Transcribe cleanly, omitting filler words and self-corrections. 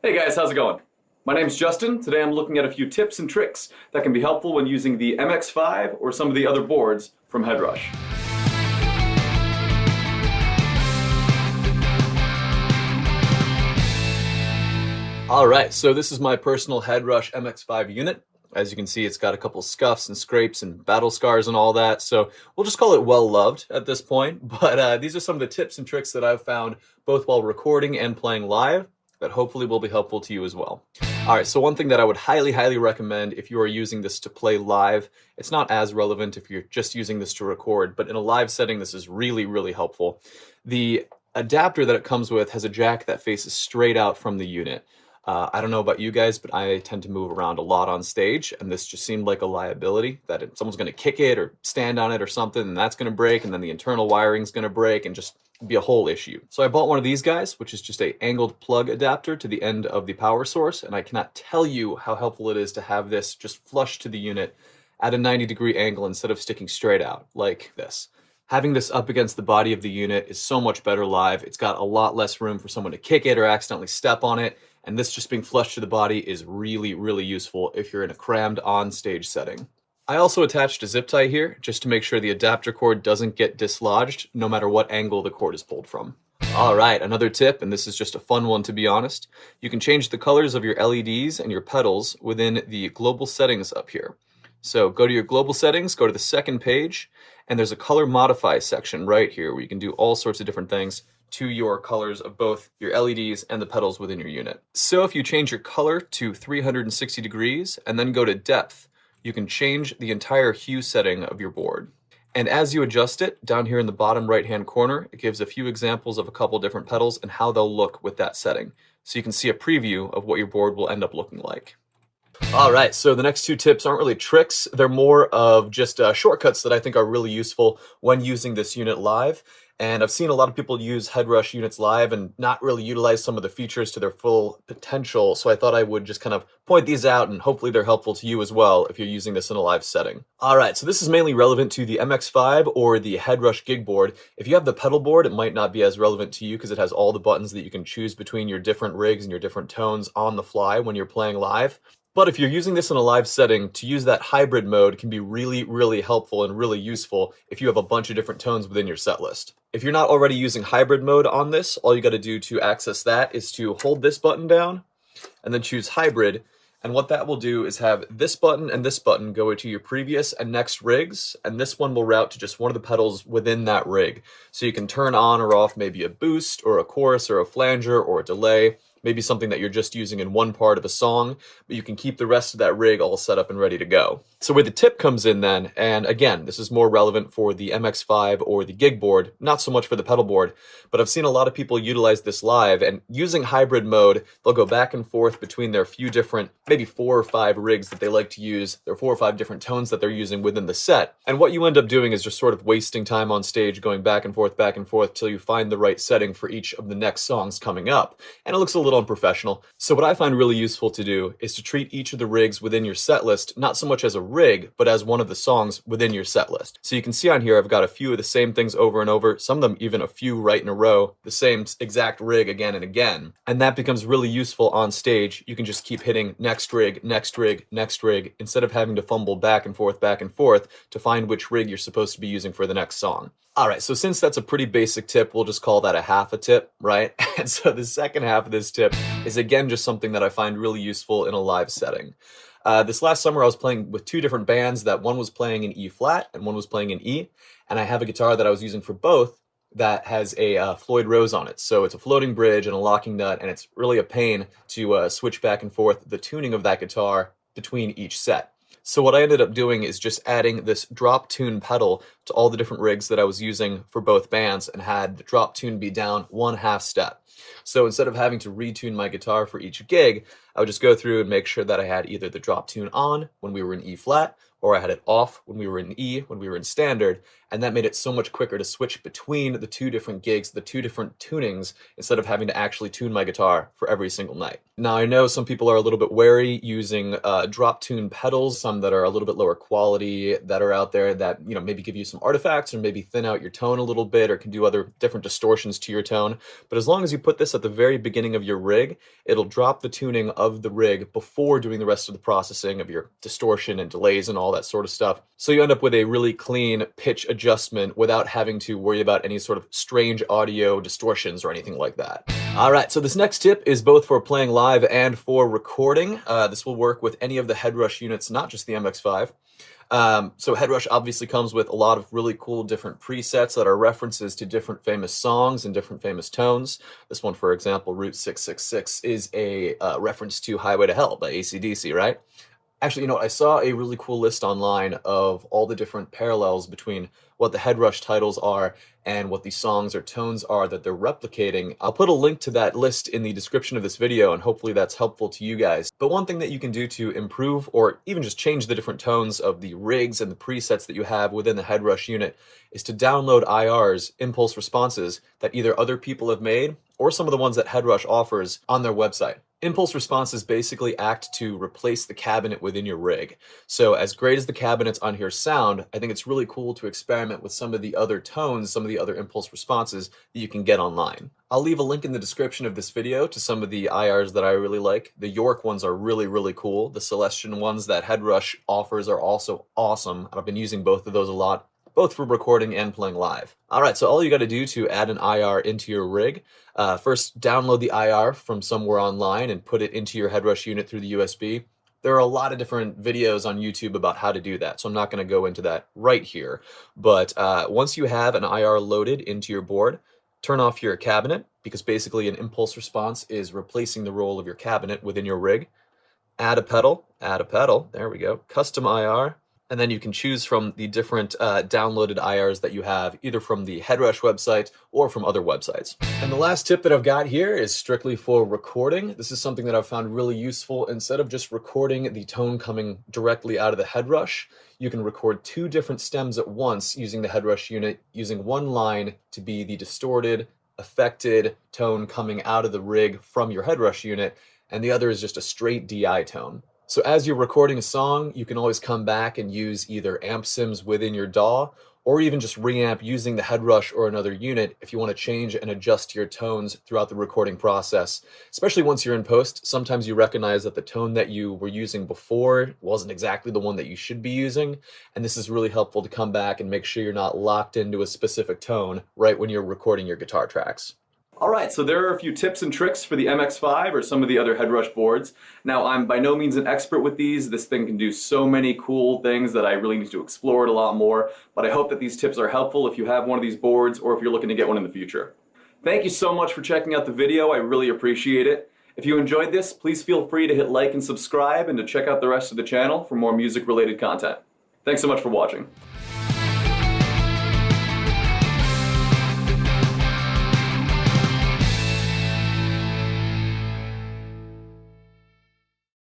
Hey guys, how's it going? My name's Justin. Today I'm looking at a few tips and tricks that can be helpful when using the MX5 or some of the other boards from HeadRush. Alright, so this is my personal HeadRush MX5 unit. As you can see, it's got a couple scuffs and scrapes and battle scars and all that, so we'll just call it well loved at this point. But these are some of the tips and tricks that I've found both while recording and playing live that hopefully will be helpful to you as well. Alright, so one thing that I would highly recommend if you are using this to play live, it's not as relevant if you're just using this to record, but in a live setting this is really helpful. The adapter that it comes with has a jack that faces straight out from the unit. I don't know about you guys, but I tend to move around a lot on stage, and this just seemed like a liability that if someone's going to kick it or stand on it or something, and that's going to break, and then the internal wiring's going to break, and just be a whole issue. So I bought one of these guys, which is just a angled plug adapter to the end of the power source, and I cannot tell you how helpful it is to have this just flush to the unit at a 90-degree angle instead of sticking straight out like this. Having this up against the body of the unit is so much better live. It's got a lot less room for someone to kick it or accidentally step on it. And this just being flush to the body is really useful if you're in a crammed on-stage setting. I also attached a zip tie here just to make sure the adapter cord doesn't get dislodged no matter what angle the cord is pulled from. Alright, another tip, and this is just a fun one to be honest. You can change the colors of your LEDs and your pedals within the global settings up here. So go to your global settings, go to the second page, and there's a color modify section right here where you can do all sorts of different things to your colors of both your LEDs and the pedals within your unit. So if you change your color to 360 degrees and then go to depth, you can change the entire hue setting of your board. And as you adjust it, down here in the bottom right-hand corner, it gives a few examples of a couple different pedals and how they'll look with that setting. So you can see a preview of what your board will end up looking like. Alright, so the next two tips aren't really tricks, they're more of just shortcuts that I think are really useful when using this unit live. And I've seen a lot of people use HeadRush units live and not really utilize some of the features to their full potential, so I thought I would just kind of point these out and hopefully they're helpful to you as well if you're using this in a live setting. Alright, so this is mainly relevant to the MX5 or the HeadRush gig board. If you have the pedal board, it might not be as relevant to you because it has all the buttons that you can choose between your different rigs and your different tones on the fly when you're playing live. But if you're using this in a live setting, to use that hybrid mode can be really helpful and really useful if you have a bunch of different tones within your set list. If you're not already using hybrid mode on this, all you got to do to access that is to hold this button down and then choose hybrid. And what that will do is have this button and this button go into your previous and next rigs, and this one will route to just one of the pedals within that rig. So you can turn on or off maybe a boost or a chorus or a flanger or a delay. Maybe something that you're just using in one part of a song, but you can keep the rest of that rig all set up and ready to go. So where the tip comes in then, and again, this is more relevant for the MX5 or the gig board, not so much for the pedal board, but I've seen a lot of people utilize this live, and using hybrid mode, they'll go back and forth between their few different, maybe 4 or 5 rigs that they like to use, their 4 or 5 different tones that they're using within the set. And what you end up doing is just sort of wasting time on stage, going back and forth till you find the right setting for each of the next songs coming up. And it looks a little unprofessional. So what I find really useful to do is to treat each of the rigs within your set list not so much as a rig, but as one of the songs within your set list. So you can see on here I've got a few of the same things over and over, some of them even a few right in a row, the same exact rig again and again. And that becomes really useful on stage. You can just keep hitting next rig, next rig, next rig, instead of having to fumble back and forth to find which rig you're supposed to be using for the next song. Alright, so since that's a pretty basic tip, we'll just call that a half a tip, right? And so the second half of this tip is again just something that I find really useful in a live setting. This last summer I was playing with 2 different bands that one was playing in E flat and one was playing in E, and I have a guitar that I was using for both that has a Floyd Rose on it. So it's a floating bridge and a locking nut, and it's really a pain to switch back and forth the tuning of that guitar between each set. So what I ended up doing is just adding this drop tune pedal to all the different rigs that I was using for both bands and had the drop tune be down 1/2 step. So instead of having to retune my guitar for each gig, I would just go through and make sure that I had either the drop tune on when we were in E flat or I had it off when we were in E, when we were in standard, and that made it so much quicker to switch between the two different gigs, the two different tunings, instead of having to actually tune my guitar for every single night. Now, I know some people are a little bit wary using drop tune pedals, some that are a little bit lower quality that are out there that, you know, maybe give you some artifacts or maybe thin out your tone a little bit or can do other different distortions to your tone. But as long as you put this at the very beginning of your rig, it'll drop the tuning of the rig before doing the rest of the processing of your distortion and delays and all that sort of stuff. So you end up with a really clean pitch adjustment without having to worry about any sort of strange audio distortions or anything like that. All right, so this next tip is both for playing live and for recording. This will work with any of the HeadRush units, not just the MX5. So HeadRush obviously comes with a lot of really cool different presets that are references to different famous songs and different famous tones. This one, for example, Route 666, is a reference to Highway to Hell by AC/DC, right? Actually, you know, I saw a really cool list online of all the different parallels between what the HeadRush titles are and what the songs or tones are that they're replicating. I'll put a link to that list in the description of this video, and hopefully that's helpful to you guys. But one thing that you can do to improve or even just change the different tones of the rigs and the presets that you have within the HeadRush unit is to download IRs, impulse responses, that either other people have made or some of the ones that HeadRush offers on their website. Impulse responses basically act to replace the cabinet within your rig. So as great as the cabinets on here sound, I think it's really cool to experiment with some of the other tones, some of the other impulse responses that you can get online. I'll leave a link in the description of this video to some of the IRs that I really like. The York ones are really, really cool. The Celestian ones that HeadRush offers are also awesome. I've been using both of those a lot, both for recording and playing live. All right, so all you got to do to add an IR into your rig, first download the IR from somewhere online and put it into your HeadRush unit through the USB. There are a lot of different videos on YouTube about how to do that, so I'm not going to go into that right here. But once you have an IR loaded into your board, turn off your cabinet, because basically an impulse response is replacing the role of your cabinet within your rig. Add a pedal, there we go, custom IR. And then you can choose from the different downloaded IRs that you have, either from the HeadRush website or from other websites. And the last tip that I've got here is strictly for recording. This is something that I've found really useful. Instead of just recording the tone coming directly out of the HeadRush, you can record two different stems at once using the HeadRush unit, using one line to be the distorted, affected tone coming out of the rig from your HeadRush unit, and the other is just a straight DI tone. So as you're recording a song, you can always come back and use either amp sims within your DAW, or even just reamp using the HeadRush or another unit if you want to change and adjust your tones throughout the recording process. Especially once you're in post, sometimes you recognize that the tone that you were using before wasn't exactly the one that you should be using, and this is really helpful to come back and make sure you're not locked into a specific tone right when you're recording your guitar tracks. All right, so there are a few tips and tricks for the MX5 or some of the other HeadRush boards. Now, I'm by no means an expert with these. This thing can do so many cool things that I really need to explore it a lot more, but I hope that these tips are helpful if you have one of these boards or if you're looking to get one in the future. Thank you so much for checking out the video. I really appreciate it. If you enjoyed this, please feel free to hit like and subscribe and to check out the rest of the channel for more music-related content. Thanks so much for watching.